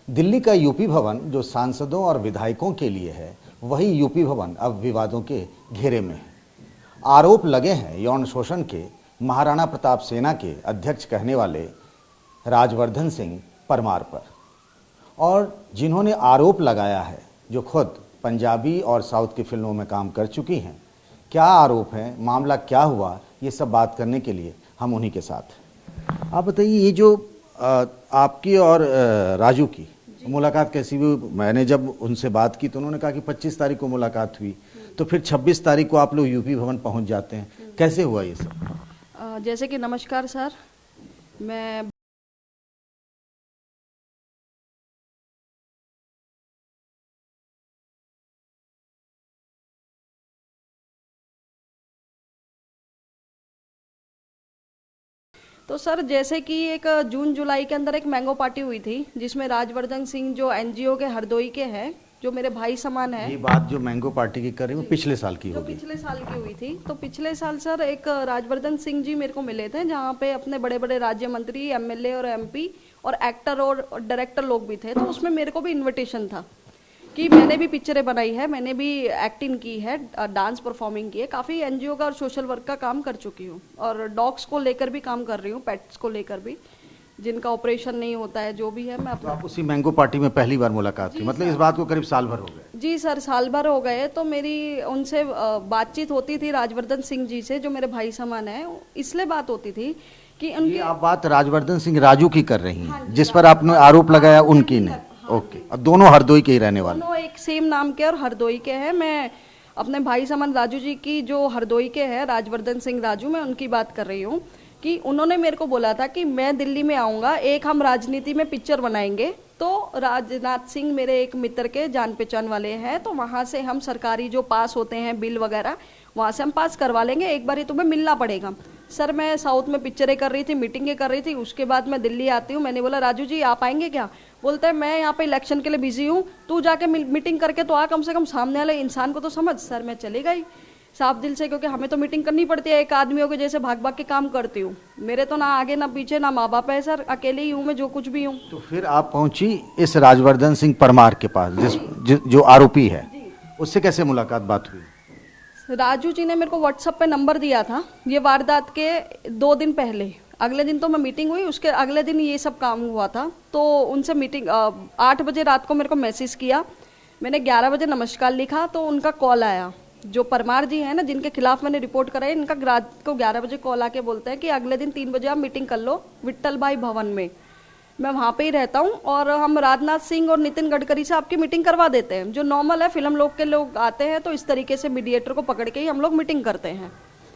दिल्ली का यूपी भवन जो सांसदों और विधायकों के लिए है, वही यूपी भवन अब विवादों के घेरे में है। आरोप लगे हैं यौन शोषण के महाराणा प्रताप सेना के अध्यक्ष कहने वाले राजवर्धन सिंह परमार पर, और जिन्होंने आरोप लगाया है जो खुद पंजाबी और साउथ की फिल्मों में काम कर चुकी हैं। क्या आरोप है, मामला क्या हुआ, ये सब बात करने के लिए हम उन्हीं के साथ हैं। आप बताइए, ये जो आपकी और राजू की मुलाकात कैसी हुई? मैंने जब उनसे बात की तो उन्होंने कहा कि 25 तारीख को मुलाकात हुई, तो फिर 26 तारीख को आप लोग यूपी भवन पहुंच जाते हैं। कैसे हुआ ये सब? जैसे कि नमस्कार सर, मैं तो सर जैसे कि एक जून जुलाई के अंदर एक मैंगो पार्टी हुई थी जिसमें राजवर्धन सिंह जो एनजीओ के हरदोई के हैं, जो मेरे भाई समान है। ये बात जो मैंगो पार्टी की कर रही हूँ पिछले साल की होगी। पिछले साल की हुई थी। तो पिछले साल सर एक राजवर्धन सिंह जी मेरे को मिले थे, जहाँ पे अपने बड़े बड़े राज्य मंत्री, एमएलए और एमपी और एक्टर और डायरेक्टर लोग भी थे। तो उसमें मेरे को भी इन्विटेशन था कि मैंने भी पिक्चरें बनाई है, मैंने भी एक्टिंग की है, डांस परफॉर्मिंग की है, काफ़ी एनजीओ का और सोशल वर्क का काम कर चुकी हूँ और डॉग्स को लेकर भी काम कर रही हूँ, पेट्स को लेकर भी, जिनका ऑपरेशन नहीं होता है, जो भी है मैं तो आप उसी मैंगो पार्टी में पहली बार मुलाकात की, मतलब इस बात को करीब साल भर हो गए? जी सर, साल भर हो गए। तो मेरी उनसे बातचीत होती थी राजवर्धन सिंह जी से, जो मेरे भाई समान है, इसलिए बात होती थी कि उनकी। आप बात राजवर्धन सिंह राजू की कर रही हैं, जिस पर आपने आरोप लगाया उनकी ने? ओके, अब दोनों हरदोई के ही रहने वाले? दोनों एक सेम नाम के और हरदोई के हैं। मैं अपने भाई समान राजू जी की, जो हरदोई के हैं, राजवर्धन सिंह राजू, मैं उनकी बात कर रही हूँ कि उन्होंने मेरे को बोला था कि मैं दिल्ली में आऊँगा, एक हम राजनीति में पिक्चर बनाएंगे। तो राजनाथ सिंह मेरे एक मित्र के जान पहचान वाले हैं, तो वहाँ से हम सरकारी जो पास होते हैं बिल वगैरह, वहाँ से हम पास करवा लेंगे, एक बार ही तुम्हें मिलना पड़ेगा। सर मैं साउथ में पिक्चरें कर रही थी, मीटिंगें कर रही थी, उसके बाद मैं दिल्ली आती हूँ। मैंने बोला राजू जी आप आएंगे क्या? बोलते हैं मैं यहाँ पे इलेक्शन के लिए बिजी हूँ, तू जाके मीटिंग करके तो आ, कम से कम सामने वाले इंसान को तो समझ। सर मैं चली गई साफ दिल से, क्योंकि हमें तो मीटिंग करनी पड़ती है, एक आदमियों के जैसे भाग भाग के काम करती हूँ। मेरे तो ना आगे ना पीछे ना माँ बाप है सर, अकेले ही हूँ मैं, जो कुछ भी हूँ। तो फिर आप पहुंची इस राजवर्धन सिंह परमार के पास, जो आरोपी है, उससे कैसे मुलाकात बात हुई? राजू जी ने मेरे को व्हाट्सएप पे नंबर दिया था, ये वारदात के 2 दिन पहले। अगले दिन तो मैं मीटिंग हुई, उसके अगले दिन ये सब काम हुआ था। तो उनसे मीटिंग 8 बजे रात को मेरे को मैसेज किया, मैंने 11 बजे नमस्कार लिखा, तो उनका कॉल आया। जो परमार जी हैं ना, जिनके खिलाफ मैंने रिपोर्ट कराई, इनका रात को 11 बजे कॉल आके बोलते हैं कि अगले दिन 3 बजे आप मीटिंग कर लो विट्ठल भाई भवन में, मैं वहाँ पे ही रहता हूँ, और हम राजनाथ सिंह और नितिन गडकरी से आपकी मीटिंग करवा देते हैं। जो नॉर्मल है, फिल्म लोग के लोग आते हैं तो इस तरीके से मीडिएटर को पकड़ के ही हम लोग मीटिंग करते हैं,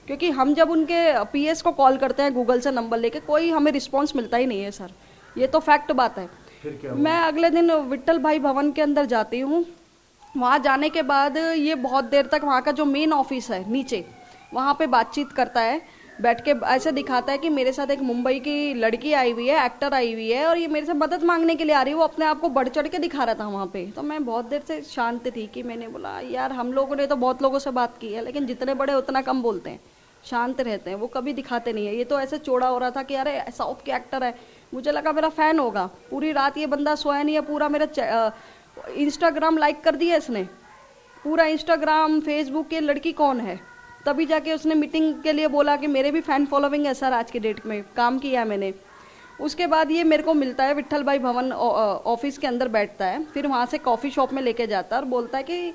क्योंकि हम जब उनके पीएस को कॉल करते हैं गूगल से नंबर लेके, कोई हमें रिस्पॉन्स मिलता ही नहीं है सर, ये तो फैक्ट बात है। मैं अगले दिन विट्ठल भाई भवन के अंदर जाती हूँ। वहाँ जाने के बाद ये बहुत देर तक वहाँ का जो मेन ऑफिस है नीचे, वहाँ पे बातचीत करता है, बैठ के ऐसे दिखाता है कि मेरे साथ एक मुंबई की लड़की आई हुई है, एक्टर आई हुई है, और ये मेरे से मदद मांगने के लिए आ रही है। वो अपने आप को बढ़ चढ़ के दिखा रहा था वहाँ पे। तो मैं बहुत देर से शांत थी कि मैंने बोला यार, हम लोगों ने तो बहुत लोगों से बात की है, लेकिन जितने बड़े उतना कम बोलते हैं, शांत रहते हैं, वो कभी दिखाते नहीं है। ये तो ऐसे चौड़ा हो रहा था कि यार साउथ के एक्टर है, मुझे लगा मेरा फैन होगा। पूरी रात ये बंदा सोया नहीं है, पूरा मेरा इंस्टाग्राम लाइक कर दिया इसने, पूरा इंस्टाग्राम फेसबुक, ये लड़की कौन है, तभी जाके उसने मीटिंग के लिए बोला कि मेरे भी फैन फॉलोइंग है सर, आज के डेट में काम किया मैंने। उसके बाद ये मेरे को मिलता है विट्ठल भाई भवन ऑफिस के अंदर बैठता है, फिर वहाँ से कॉफ़ी शॉप में लेके जाता है और बोलता है कि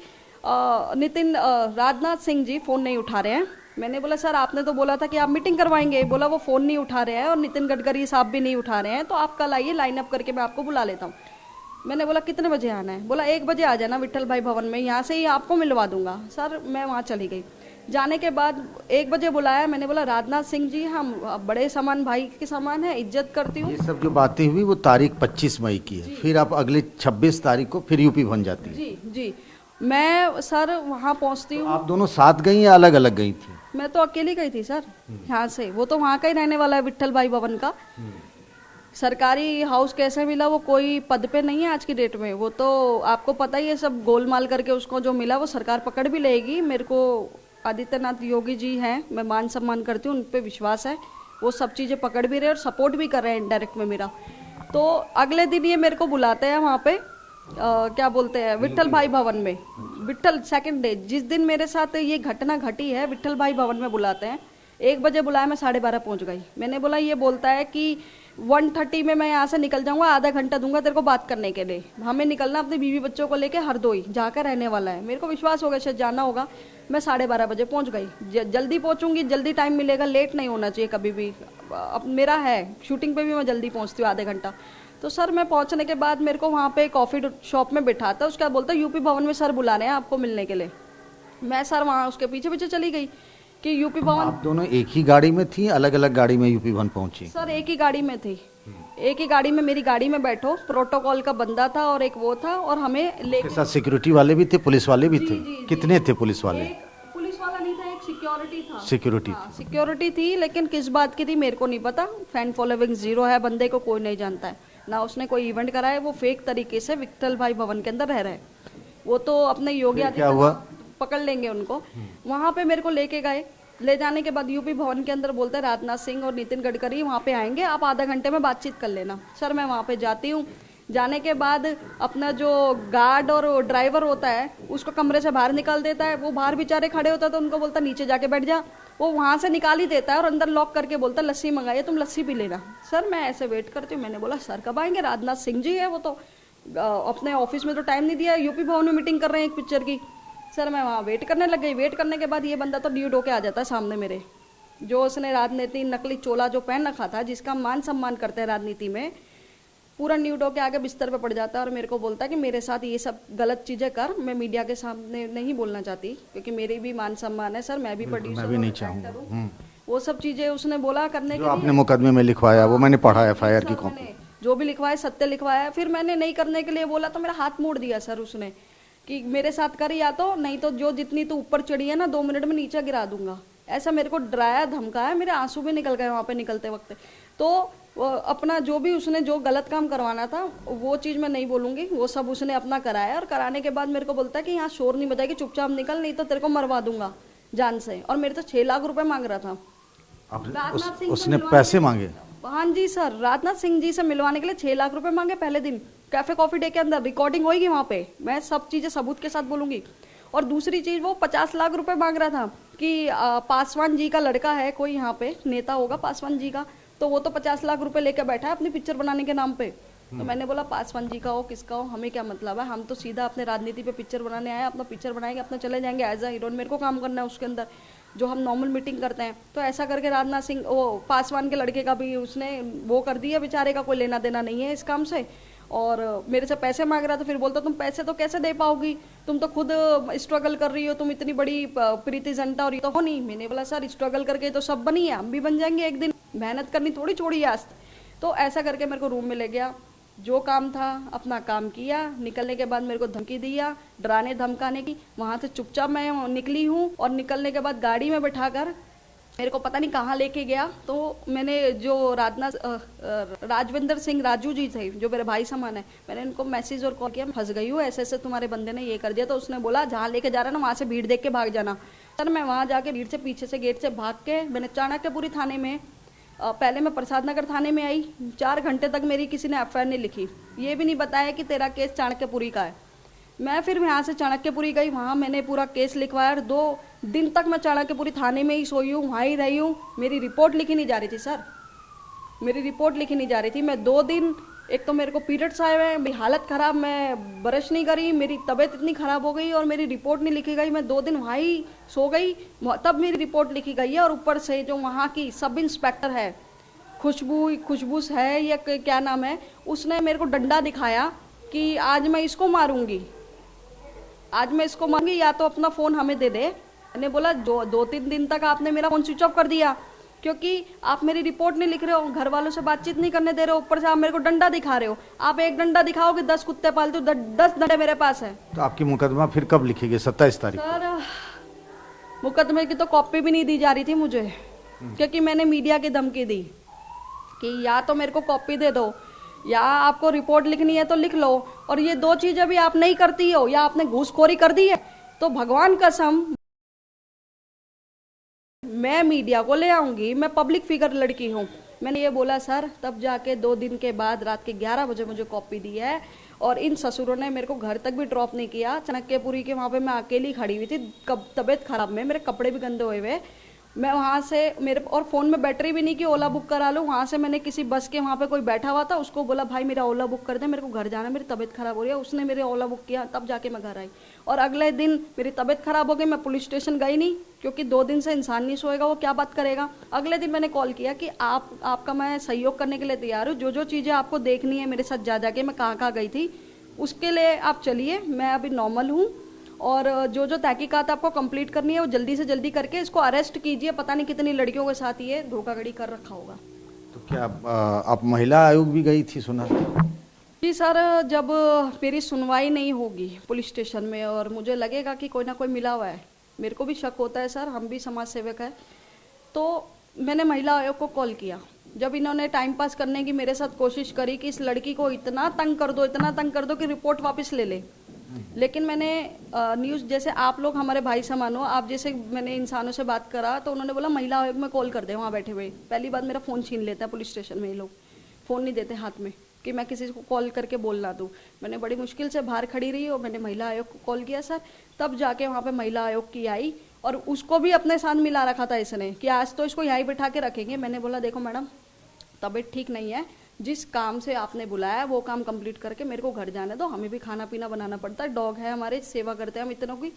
नितिन राजनाथ सिंह जी फ़ोन नहीं उठा रहे हैं। मैंने बोला सर आपने तो बोला था कि आप मीटिंग करवाएंगे। बोला वो फ़ोन नहीं उठा रहे हैं और नितिन गडकरी साहब भी नहीं उठा रहे हैं, तो आप कल आइए, लाइन अप करके मैं आपको बुला लेता हूँ। मैंने बोला कितने बजे आना है? बोला 1 बजे आ जाना विट्ठल भाई भवन में, यहाँ से ही आपको मिलवा दूंगा। सर मैं वहाँ चली गई। जाने के बाद 1 बजे बुलाया, मैंने बोला राजनाथ सिंह जी हम बड़े समान भाई के समान है, इज्जत करती हूँ। ये सब जो बातें हुई वो तारीख 25 मई की है, फिर आप अगले 26 तारीख को फिर यूपी बन जाती है? जी जी, मैं सर वहाँ पहुँचती हूँ। आप दोनों साथ गई या अलग अलग गई थी? मैं तो अकेली गई थी सर यहाँ से, वो तो वहाँ का ही रहने वाला है विट्ठल भाई भवन का। सरकारी हाउस कैसे मिला, वो कोई पद पे नहीं है आज की डेट में, वो तो आपको पता ही है, सब गोलमाल करके उसको जो मिला वो सरकार पकड़ भी लेगी। मेरे को आदित्यनाथ योगी जी हैं, मैं मान सम्मान करती हूँ, उन पर विश्वास है, वो सब चीज़ें पकड़ भी रहे और सपोर्ट भी कर रहे हैं इनडायरेक्ट में मेरा। तो अगले दिन ये मेरे को बुलाते हैं वहाँ पे क्या बोलते हैं विट्ठल भाई भवन में, विट्ठल सेकंड डे जिस दिन मेरे साथ ये घटना घटी है विट्ठल भाई भवन में बुलाते हैं। 1 बजे बुलाया, मैं 12:30 पहुंच गई। मैंने बोला ये बोलता है कि 1:30 में मैं यहाँ से निकल जाऊंगा, आधा घंटा दूंगा तेरे को बात करने के लिए। हमें निकलना अपनी बीवी बच्चों को लेके हरदोई जाकर रहने वाला है। मेरे को विश्वास हो गया शायद जाना होगा। मैं 12:30 बजे पहुंच गई। जल्दी पहुंचूंगी, जल्दी टाइम मिलेगा, लेट नहीं होना चाहिए कभी भी। अब मेरा है शूटिंग पे भी मैं जल्दी पहुंचती हूँ, आधे घंटा। तो सर मैं पहुंचने के बाद मेरे को वहाँ पे कॉफ़ी शॉप में बिठाता, उसके बाद बोलता यूपी भवन में सर बुला रहे हैं आपको मिलने के लिए। मैं सर वहाँ उसके पीछे पीछे चली गई कि यूपी भवन। आप दोनों एक ही गाड़ी में थी, अलग अलग गाड़ी में यूपी भवन पहुंची? सर एक ही गाड़ी में थी, एक ही गाड़ी में, मेरी गाड़ी में बैठो, प्रोटोकॉल का बंदा था और एक वो था, और हमें लेके साथ सिक्योरिटी वाले भी थे, पुलिस वाले भी थे? कितने थे पुलिस वाले? एक पुलिस वाला नहीं था, एक सिक्योरिटी था। सिक्योरिटी हाँ, सिक्योरिटी थी, लेकिन किस बात की थी मेरे को नहीं पता। फैन फॉलोइंग 0 है, बंदे को कोई नहीं जानता है ना, उसने कोई इवेंट करा है। वो फेक तरीके से विट्ठल भाई भवन के अंदर रह रहे हैं। वो तो अपने योगी क्या हुआ? पकड़ लेंगे उनको। वहां पे मेरे को लेके गए, ले जाने के बाद यूपी भवन के अंदर बोलते हैं राजनाथ सिंह और नितिन गडकरी वहाँ पे आएंगे, आप आधा घंटे में बातचीत कर लेना। सर मैं वहाँ पे जाती हूँ, जाने के बाद अपना जो गार्ड और ड्राइवर होता है उसको कमरे से बाहर निकाल देता है। वो बाहर बेचारे खड़े होता है तो उनको बोलता नीचे जाके बैठ जा। वो वहाँ से निकाल ही देता है और अंदर लॉक करके बोलता लस्सी मंगाइए, तुम लस्सी पी लेना। सर मैं ऐसे वेट करती हूँ, मैंने बोला सर कब आएंगे? राजनाथ सिंह जी है, वो तो अपने ऑफिस में तो टाइम नहीं दिया, यूपी भवन में मीटिंग कर रहे हैं एक पिक्चर की। सर मैं वहाँ वेट करने लग गई। वेट करने के बाद ये बंदा तो ड्यूड होके आ जाता है सामने मेरे, जो उसने राजनीति नकली चोला जो पहन रखा था, जिसका मान सम्मान करते हैं राजनीति में, पूरा न्यूड होके आगे बिस्तर पे पड़ जाता है और मेरे को बोलता है कि मेरे साथ ये सब गलत चीजें कर। मैं मीडिया के सामने नहीं बोलना चाहती क्योंकि मेरी भी मान सम्मान है सर, मैं भी प्रोड्यूसर, मैं भी नहीं चाहूँगा। वो सब चीजें उसने बोला करने के आपने मुकदमे में लिखवाया वो मैंने पढ़ा FIR की कॉपी, जो भी लिखवाया सत्य लिखवाया। फिर मैंने नहीं करने के लिए बोला तो मेरा हाथ मोड़ दिया सर उसने कि मेरे साथ कर या तो नहीं तो जो जितनी तू ऊपर चढ़ी है ना 2 मिनट में नीचे गिरा दूंगा। ऐसा मेरे को डराया धमकाया, मेरे आंसू भी निकल गए वहाँ पे निकलते वक्त। तो अपना जो भी उसने जो गलत काम करवाना था वो चीज़ मैं नहीं बोलूँगी, वो सब उसने अपना कराया। और कराने के बाद मेरे को बोलता है कि यहाँ शोर नहीं बजाएगी, चुपचाप निकल नहीं तो तेरे को मरवा दूंगा जान से। और मेरे तो 6 लाख रुपए मांग रहा था। उसने पैसे मांगे? हाँ जी सर, राजनाथ सिंह जी से मिलवाने के लिए 6 लाख रुपए मांगे पहले दिन। कैफे कॉफी डे के अंदर रिकॉर्डिंग होगी वहाँ पे, मैं सब चीजें सबूत के साथ बोलूंगी। और दूसरी चीज वो 50 लाख रुपए मांग रहा था कि पासवान जी का लड़का है कोई यहाँ पे नेता होगा पासवान जी का, तो वो तो 50 लाख रुपए लेके बैठा है अपनी पिक्चर बनाने के नाम पे। तो मैंने बोला पासवान जी का हो किसका हो हमें क्या मतलब है, हम तो सीधा अपने राजनीति पे पिक्चर बनाने आए, अपना पिक्चर बनाएंगे, अपना चले जाएंगे एज अ हीरोइन, मेरे को काम करना है उसके अंदर जो हम नॉर्मल मीटिंग करते हैं। तो ऐसा करके राजनाथ सिंह वो पासवान के लड़के का भी उसने वो कर दिया, बेचारे का कोई लेना देना नहीं है इस काम से। और मेरे से पैसे मांग रहा था, फिर बोलता तुम पैसे तो कैसे दे पाओगी, तुम तो खुद स्ट्रगल कर रही हो, तुम इतनी बड़ी प्रीति जिंटा और ये तो हो नहीं। मैंने बोला सर स्ट्रगल करके तो सब बनी है, हम भी बन जाएंगे एक दिन, मेहनत करनी थोड़ी छोड़ी आज। तो ऐसा करके मेरे को रूम में ले गया, जो काम था अपना काम किया। निकलने के बाद मेरे को धमकी दिया, डराने धमकाने की। वहाँ से चुपचाप मैं निकली हूँ और निकलने के बाद गाड़ी में बैठाकर मेरे को पता नहीं कहाँ लेके गया। तो मैंने जो राजविंदर सिंह राजू जी थे जो मेरे भाई समान है, मैंने उनको मैसेज और कॉल किया, फंस गई हूँ, ऐसे ऐसे तुम्हारे बंदे ने ये कर दिया। तो उसने बोला जहाँ लेके जा रहा है ना वहाँ से भीड़ देख के भाग जाना। सर मैं वहाँ जाके भीड़ से पीछे से गेट से भाग के मैंने चाणक्यपुरी थाने में पहले मैं प्रसाद नगर थाने में आई। 4 घंटे तक मेरी किसी ने FIR नहीं लिखी, ये भी नहीं बताया कि तेरा केस चाणक्यपुरी का है। मैं फिर यहाँ से चाणक्यपुरी गई, वहाँ मैंने पूरा केस लिखवाया। 2 दिन तक मैं चाणक्यपुरी थाने में ही सोई हूँ, वहाँ ही रही हूँ। मेरी रिपोर्ट लिखी नहीं जा रही थी सर, मेरी रिपोर्ट लिखी नहीं जा रही थी। मैं 2 दिन, एक तो मेरे को पीरियड्स आए हुए हैं, मेरी हालत खराब, मैं ब्रश नहीं करी, मेरी तबीयत इतनी खराब हो गई और मेरी रिपोर्ट नहीं लिखी गई। मैं 2 दिन वहाँ ही सो गई, तब मेरी रिपोर्ट लिखी गई है। और ऊपर से जो वहाँ की सब इंस्पेक्टर है खुशबू है या क्या नाम है, उसने मेरे को डंडा दिखाया कि आज मैं इसको मारूंगी, आज मैं इसको मारूंगी, या तो अपना फ़ोन हमें दे दे। मैंने बोला 2-3 दिन तक आपने मेरा फ़ोन स्विच ऑफ कर दिया क्योंकि आप मेरी रिपोर्ट नहीं लिख रहे हो, घर वालों से बातचीत नहीं करने दे रहे हो, ऊपर से आप मेरे को डंडा दिखा रहे हो। आप एक डंडा दिखाओगे 10 कुत्ते पालते हो, 10 डंडे मेरे पास है। तो आपकी मुकदमा फिर कब लिखेगी? 27 तारीख? सर मुकदमे की तो कॉपी भी नहीं दी जा रही थी मुझे क्योंकि मैंने मीडिया की धमकी दी कि या तो मेरे को कॉपी दे दो या आपको रिपोर्ट लिखनी है तो लिख लो, और ये 2 चीजें भी आप नहीं करती हो या आपने घूसखोरी कर दी है तो भगवान कसम मैं मीडिया को ले आऊंगी। मैं पब्लिक फिगर लड़की हूँ, मैंने ये बोला सर, तब जाके 2 दिन के बाद रात के 11 बजे मुझे कॉपी दी है। और इन ससुरों ने मेरे को घर तक भी ड्रॉप नहीं किया। चाणक्यपुरी के वहाँ पे मैं अकेली खड़ी हुई थी, तबीयत खराब में, मेरे कपड़े भी गंदे हुए हुए। मैं वहाँ से मेरे और फ़ोन में बैटरी भी नहीं कि ओला बुक करा लूँ। वहाँ से मैंने किसी बस के वहाँ पे कोई बैठा हुआ था, उसको बोला भाई मेरा ओला बुक कर दे, मेरे को घर जाना, मेरी तबीयत खराब हो रही है। उसने मेरे ओला बुक किया, तब जाके मैं घर आई। और अगले दिन मेरी तबीयत खराब हो गई, मैं पुलिस स्टेशन गई नहीं, क्योंकि 2 दिन से इंसान नहीं सोएगा, वो क्या बात करेगा। अगले दिन मैंने कॉल किया कि आपका मैं सहयोग करने के लिए तैयार हूँ, जो चीज़ें आपको देखनी है मेरे साथ जा जाके मैं कहाँ कहाँ गई थी उसके लिए आप चलिए, मैं अभी नॉर्मल हूँ। और जो तहकीकात आपको कंप्लीट करनी है वो जल्दी से जल्दी करके इसको अरेस्ट कीजिए। पता नहीं कितनी लड़कियों के साथ ये धोखाधड़ी कर रखा होगा। तो क्या आप महिला आयोग भी गई थी, सुना? जी सर, जब मेरी सुनवाई नहीं होगी पुलिस स्टेशन में और मुझे लगेगा कि कोई ना कोई मिला हुआ है, मेरे को भी शक होता है सर, हम भी समाज सेवक है, तो मैंने महिला आयोग को कॉल किया। जब इन्होंने टाइम पास करने की मेरे साथ कोशिश करी कि इस लड़की को इतना तंग कर दो कि रिपोर्ट वापस ले ले, लेकिन मैंने न्यूज़, जैसे आप लोग हमारे भाई समान हो, आप जैसे मैंने इंसानों से बात करा तो उन्होंने बोला महिला आयोग में कॉल कर दे वहाँ बैठे हुए। पहली बात मेरा फ़ोन छीन लेता है पुलिस स्टेशन में, ये लोग फ़ोन नहीं देते हाथ में कि मैं किसी को कॉल करके बोलना दूँ। मैंने बड़ी मुश्किल से बाहर खड़ी रही और मैंने महिला आयोग को कॉल किया सर, तब जाके वहाँ पे महिला आयोग की आई और उसको भी अपने साथ मिला रखा था इसने कि आज तो इसको यहीं बैठा के रखेंगे। मैंने बोला देखो मैडम, तबीयत ठीक नहीं है, जिस काम से आपने बुलाया है वो काम कंप्लीट करके मेरे को घर जाने दो, हमें भी खाना पीना बनाना पड़ता है, डॉग है हमारे, सेवा करते हैं हम इतनों की।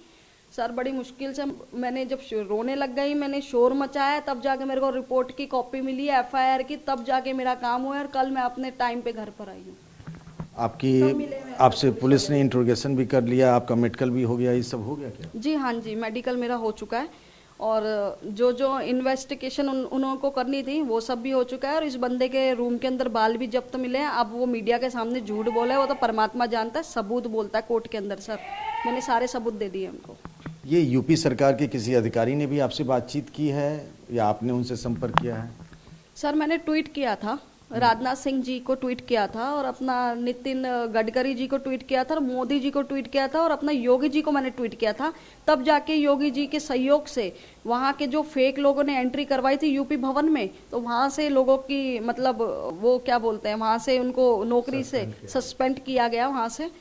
सर बड़ी मुश्किल से मैंने जब रोने लग गई, मैंने शोर मचाया, तब जाके मेरे को रिपोर्ट की कॉपी मिली है एफआईआर की, तब जाके मेरा काम हुआ और कल मैं अपने टाइम पे घर पर आई हूँ। आपसे पुलिस ने इंट्रोगेशन भी कर लिया, आपका मेडिकल भी हो गया, ये सब हो गया क्या? जी हाँ जी, मेडिकल मेरा हो चुका है और जो इन्वेस्टिगेशन उन्होंने को करनी थी वो सब भी हो चुका है। और इस बंदे के रूम के अंदर बाल भी जब्त मिले हैं। अब वो मीडिया के सामने झूठ बोला है, वो तो परमात्मा जानता है, सबूत बोलता है कोर्ट के अंदर। सर मैंने सारे सबूत दे दिए उनको। ये यूपी सरकार के किसी अधिकारी ने भी आपसे बातचीत की है या आपने उनसे संपर्क किया है? सर मैंने ट्वीट किया था, राजनाथ सिंह जी को ट्वीट किया था और अपना नितिन गडकरी जी को ट्वीट किया था और मोदी जी को ट्वीट किया था और अपना योगी जी को मैंने ट्वीट किया था। तब जाके योगी जी के सहयोग से वहाँ के जो फेक लोगों ने एंट्री करवाई थी यूपी भवन में, तो वहाँ से लोगों की मतलब वो क्या बोलते हैं, वहाँ से उनको नौकरी से सस्पेंड किया गया वहाँ से।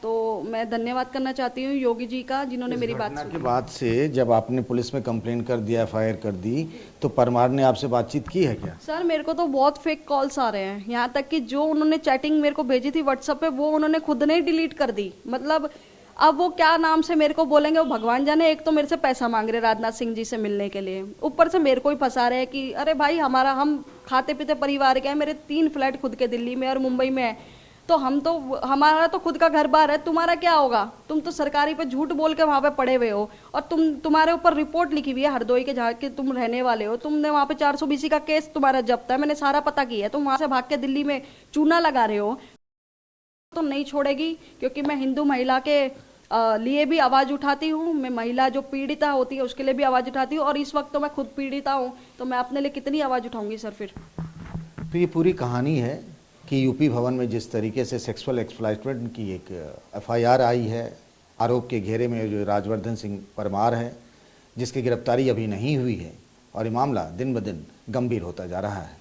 तो मैं धन्यवाद करना चाहती हूँ योगी जी का, जिन्होंने मेरी बात सुनी। के बाद से जब आपने पुलिस में कंप्लेंट कर दिया, एफआईआर कर दी, तो परमार ने आपसे बातचीत की है क्या? सर मेरे को तो बहुत फेक कॉल्स आ रहे हैं, यहाँ तक कि जो उन्होंने चैटिंग मेरे को भेजी थी व्हाट्सएप पे वो उन्होंने खुद ने डिलीट कर दी। मतलब अब वो क्या नाम से मेरे को बोलेंगे वो भगवान जाने। एक तो मेरे से पैसा मांग रहे राजनाथ सिंह जी से मिलने के लिए, ऊपर से मेरे को ही फंसा रहे हैं कि अरे भाई हम खाते पीते परिवार के हैं, मेरे 3 फ्लैट खुद के दिल्ली में और मुंबई में है, तो हमारा तो खुद का घर बार है, तुम्हारा क्या होगा, तुम तो सरकारी पे झूठ बोल के वहाँ पे पड़े हुए हो और तुम्हारे ऊपर रिपोर्ट लिखी हुई है हरदोई के जहाँ के तुम रहने वाले हो, तुमने वहाँ पे 420 का केस तुम्हारा जब्त है, मैंने सारा पता किया है, तुम वहाँ से भाग के दिल्ली में चूना लगा रहे हो। तो नहीं छोड़ेगी, क्योंकि मैं हिंदू महिला के लिए भी आवाज़ उठाती हूँ, मैं महिला जो पीड़िता होती है उसके लिए भी आवाज़ उठाती हूँ और इस वक्त तो मैं खुद पीड़िता हूँ, तो मैं अपने लिए कितनी आवाज़ उठाऊंगी सर फिर। तो ये पूरी कहानी है कि यूपी भवन में जिस तरीके से सेक्सुअल एक्सप्लॉयटमेंट की एक एफआईआर आई है, आरोप के घेरे में जो राजवर्धन सिंह परमार है, जिसकी गिरफ्तारी अभी नहीं हुई है और ये मामला दिन ब दिन गंभीर होता जा रहा है।